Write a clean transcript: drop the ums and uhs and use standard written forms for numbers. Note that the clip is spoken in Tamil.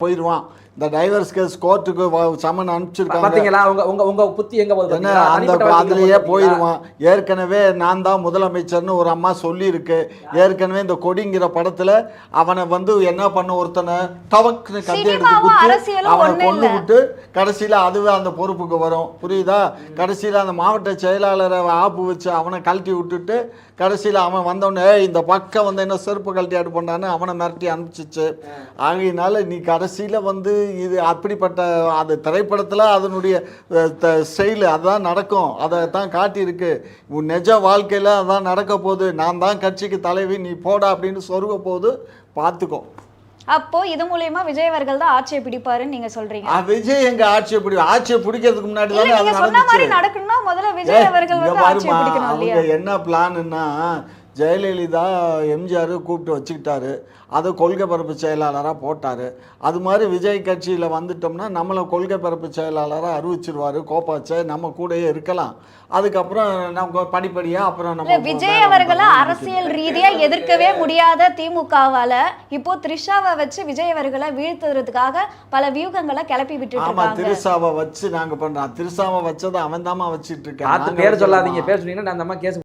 போயிடுவான். இந்த டைவர்ஸ் கேஸ் கோர்ட்டுக்கு சம்மன் அனுப்பிச்சிருக்காங்க. பாத்தீங்களா உங்க புத்தி எங்க போகுது? என்ன அந்த அதுலயே போயிடுவான். ஏற்கனவே நான் தான் முதலமைச்சர்னு ஒரு அம்மா சொல்லியிருக்கு. ஏற்கனவே இந்த கொடிங்கிற படத்துல அவனை என்ன பண்ண ஒருத்தனை டவக்குன்னு கத்தி எடுத்து குத்தி அவனை கொண்டு விட்டு கடைசியில அதுவே அந்த பொறுப்புக்கு வரும். புரியுதா? கடைசியில அந்த மாவட்ட செயலாளரை ஆப்பு வச்சு அவனை கழட்டி விட்டுட்டு கடைசியில் அவன் வந்தவொடனே இந்த பக்கம் என்ன செருப்பு கழட்டி ஆடு பண்ணான்னு அவனை மிரட்டி அனுப்பிச்சிச்சு. ஆகையினால நீ கடைசியில் இது அப்படிப்பட்ட அது திரைப்படத்தில் அதனுடைய ஸ்டைலு அதுதான் நடக்கும். அதை தான் காட்டியிருக்கு. நிஜ வாழ்க்கையில் அதான் நடக்க போகுது. நான் தான் கட்சிக்கு தலைவி, நீ போடா அப்படின்னு சொருக போகுது. பார்த்துக்கோ. அப்போ இது மூலமா விஜய் அவர்கள் தான் ஆட்சியை பிடிப்பாருன்னு நீங்க சொல்றீங்க. விஜய் எங்க ஆட்சியை பிடிக்கிறதுக்கு முன்னாடி தானே அது சொன்ன மாதிரி நடக்கணும்னா முதல்ல விஜய் அவர்கள் ஆட்சியை பிடிக்கணும் இல்லையா? அவங்க என்ன பிளான்னா ஜெயலலிதா எம்ஜிஆர் கூப்பிட்டு வச்சுக்கிட்டாரு. அது கொள்கை பரப்பு செயலாளராக போட்டார். அது மாதிரி விஜய் கட்சியில் வந்துட்டோம்னா நம்மளை கொள்கை பரப்பு செயலாளராக அறிவிச்சிருவார். கோப்பாச்சே நம்ம கூடயே இருக்கலாம். அதுக்கப்புறம் நம்ம படிப்படியாக அப்புறம் நம்ம விஜய் அவர்களை அரசியல் ரீதியாக எதிர்க்கவே முடியாத திமுகவால இப்போ த்ரிஷாவை வச்சு விஜய் அவர்களை வீழ்த்துறதுக்காக பல வியூகங்களை கிளப்பி விட்டு. ஆமா, திரிஷாவை வச்சு நாங்க பண்றோம். திரிஷாவை வச்சதை அவன் தாமா வச்சுட்டு இருக்கேன். பேர் சொல்லாதீங்க. பேர் சொன்னீங்கன்னா அந்த அம்மா கேஸ்